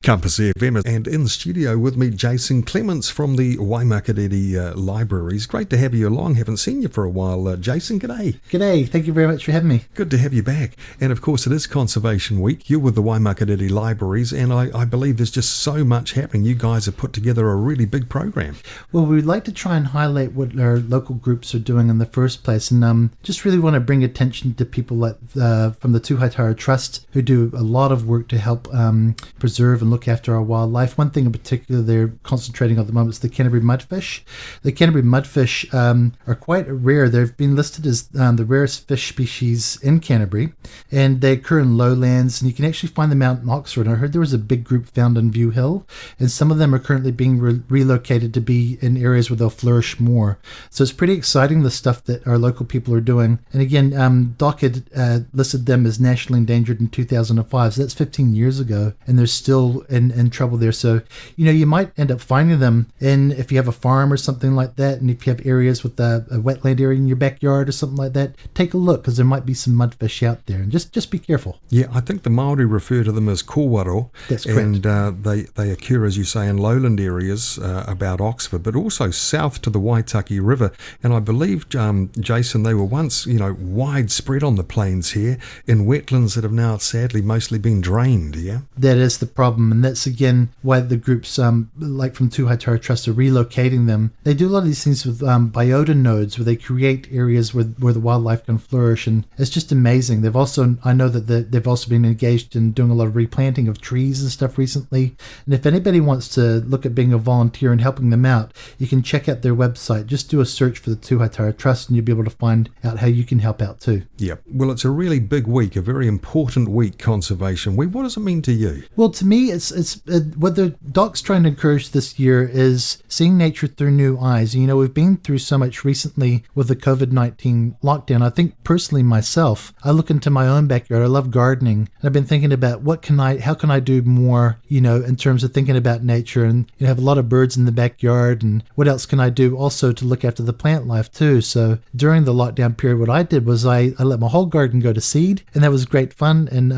Compass FM, and in the studio with me, Jason Clements from the Waimakariri Libraries. Great to have you along. Haven't seen you for a while, Jason. G'day. G'day. Thank you very much for having me. Good to have you back. And of course, it is Conservation Week. You're with the Waimakariri Libraries, and I believe there's just so much happening. You guys have put together a really big program. Well, we'd like to try and highlight what our local groups are doing in the first place, and just really want to bring attention to people like from the Tuhaitara Trust, who do a lot of work to help preserve and look after our wildlife. One thing in particular they're concentrating on at the moment is the Canterbury Mudfish. The Canterbury Mudfish are quite rare. They've been listed as the rarest fish species in Canterbury, and they occur in lowlands, and you can actually find them out in Oxford. I heard there was a big group found in View Hill, and some of them are currently being relocated to be in areas where they'll flourish more. So it's pretty exciting, the stuff that our local people are doing. And again, Doc had listed them as nationally endangered in 2005, so that's 15 years ago, and they're still in trouble there. So, you might end up finding them if you have a farm or something like that, and if you have areas with a wetland area in your backyard or something like that, take a look, because there might be some mudfish out there, and just be careful. Yeah, I think the Māori refer to them as kōwaro. That's correct. And they occur, as you say, in lowland areas about Oxford, but also south to the Waitaki River. And I believe, Jason, they were once, widespread on the plains here in wetlands that have now sadly mostly been drained, yeah? That is the problem, and that's again why the groups like from Tuhaitara Trust are relocating them. They do a lot of these things with biota nodes, where they create areas where the wildlife can flourish, and it's just amazing. I know that they've also been engaged in doing a lot of replanting of trees and stuff recently, and if anybody wants to look at being a volunteer and helping them out, you can check out their website. Just do a search for the Tuhaitara Trust, and you'll be able to find out how you can help out too. Yeah, well, it's a really big week, a very important week, Conservation Week. What does it mean to you? Well, to me, it's what the Doc's trying to encourage this year is seeing nature through new eyes. We've been through so much recently with the COVID-19 lockdown. I think personally myself, I look into my own backyard. I love gardening, and I've been thinking about how can I do more, in terms of thinking about nature, and have a lot of birds in the backyard, and what else can I do also to look after the plant life too. So during the lockdown period, what I did was I let my whole garden go to seed, and that was great fun, and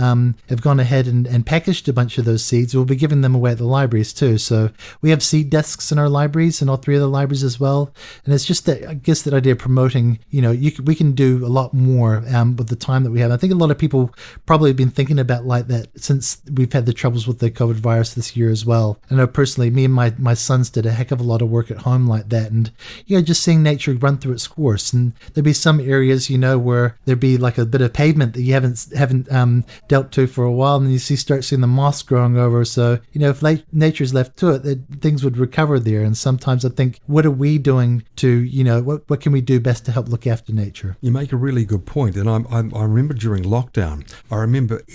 have gone ahead and packaged a bunch of those seeds. We'll be giving them away at the libraries too. So we have seed desks in our libraries, and all three of the libraries as well. And it's just that, I guess, that idea of promoting, we can do a lot more with the time that we have. I think a lot of people probably have been thinking about like that since we've had the troubles with the COVID virus this year as well. I know personally, me and my sons did a heck of a lot of work at home like that, and just seeing nature run through its course. And there'd be some areas, where there'd be like a bit of pavement that you haven't dealt to for a while, and then you start seeing the moss growing over. So if nature's left to it, things would recover there. And sometimes I think, what are we doing to what can we do best to help look after nature? You make a really good point, and I remember during lockdown,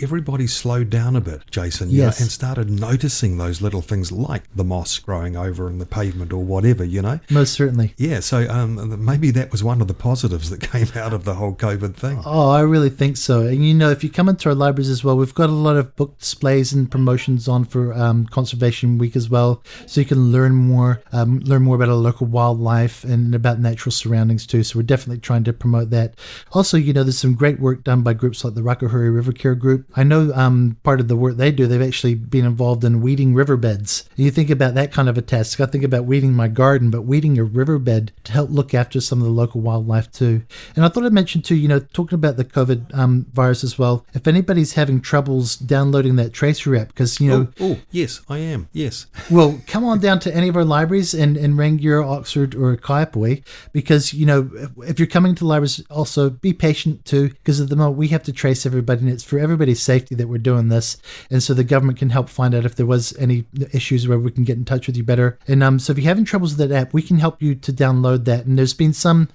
everybody slowed down a bit, Jason, yes, and started noticing those little things like the moss growing over in the pavement or whatever, Most certainly. Yeah, so maybe that was one of the positives that came out of the whole COVID thing. Oh, I really think so. And if you come into our libraries as well, we've got a lot of book displays and promotions on for Conservation Week as well, so you can learn more about our local wildlife and about natural surroundings too. So we're definitely trying to promote that. Also, there's some great work done by groups like the Waimakariri River Care Group. I know part of the work they do, they've actually been involved in weeding riverbeds. And you think about that kind of a task. I think about weeding my garden, but weeding a riverbed to help look after some of the local wildlife too. And I thought I'd mention too, talking about the COVID virus as well, if anybody's having troubles downloading that Tracer app, because Oh, yes, I am, yes. Well, come on down to any of our libraries in Rangiora, Oxford, or Kaiapoi, because, if you're coming to libraries, also be patient too, because at the moment we have to trace everybody, and it's for everybody's safety that we're doing this. And so the government can help find out if there was any issues where we can get in touch with you better. And so if you're having troubles with that app, we can help you to download that. And there's been some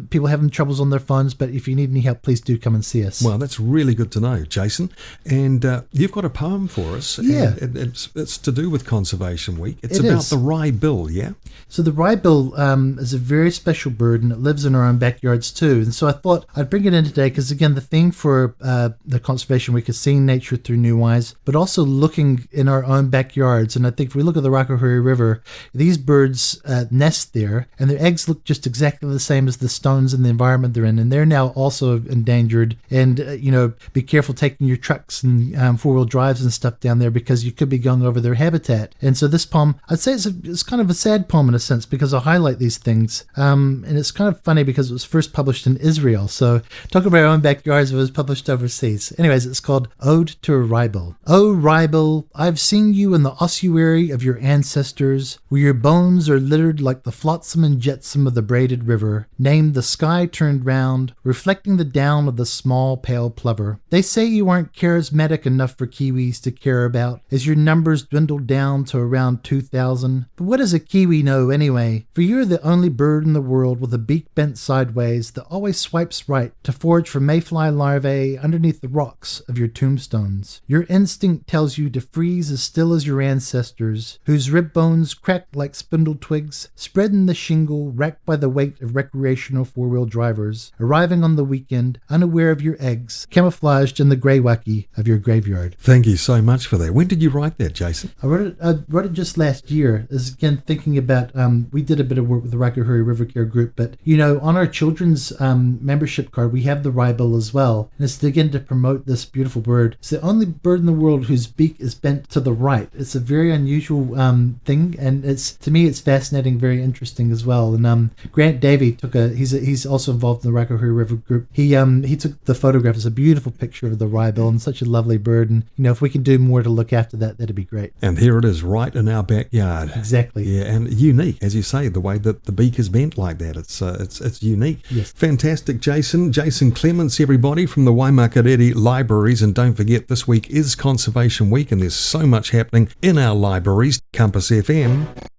people having troubles on their phones, but if you need any help, please do come and see us. Well, that's really good to know, Jason. And you've got a poem for us. Yeah. And it's to do with Conservation Week. It's about the wry-bill, yeah? So the wry-bill is a very special bird, and it lives in our own backyards too. And so I thought I'd bring it in today because, again, the theme for the Conservation Week is seeing nature through new eyes, but also looking in our own backyards. And I think if we look at the Waimakariri River, these birds nest there, and their eggs look just exactly the same as the stones in the environment they're in. And they're now also endangered. And, be careful taking your trucks and four-wheel drives and stuff down there, because you could be going over their habitat. And so this poem, I'd say it's kind of a sad poem in a sense because I highlight these things. And it's kind of funny because it was first published in Israel. So talk about our own backyards, it was published overseas. Anyways, it's called Ode to a Ribel. Oh, Ribel, I've seen you in the ossuary of your ancestors, where your bones are littered like the flotsam and jetsam of the braided river, named the sky turned round, reflecting the down of the small pale plover. They say you aren't charismatic enough for Kiwis to care about, as your numbers dwindle down to around 2,000. But what does a Kiwi know anyway? For you're the only bird in the world with a beak bent sideways that always swipes right to forage for mayfly larvae underneath the rocks of your tombstones. Your instinct tells you to freeze as still as your ancestors, whose rib bones cracked like spindle twigs, spread in the shingle, racked by the weight of recreational four-wheel drivers, arriving on the weekend, unaware of your eggs, camouflaged in the greywacke of your graveyard. Thank you so much for that. When did you write that, Jason? I wrote it just last year. This is again thinking about, we did a bit of work with the Waimakariri River Care group, but on our children's membership card, we have the Ribel as well. And it's again to promote this beautiful bird. It's the only bird in the world whose beak is bent to the right. It's a very unusual thing, and to me it's fascinating, very interesting as well. And Grant Davey he's also involved in the Waimakariri River group. He took the photograph. It's a beautiful picture of the Ribel and such a lovely bird. And if we can do more to look after that, that'd be great. And here it is, right in our backyard. Exactly. Yeah, and unique, as you say, the way that the beak is bent like that. It's unique. Yes. Fantastic, Jason. Jason Clements, everybody, from the Waimakariri Libraries. And don't forget, this week is Conservation Week, and there's so much happening in our libraries. Compass FM.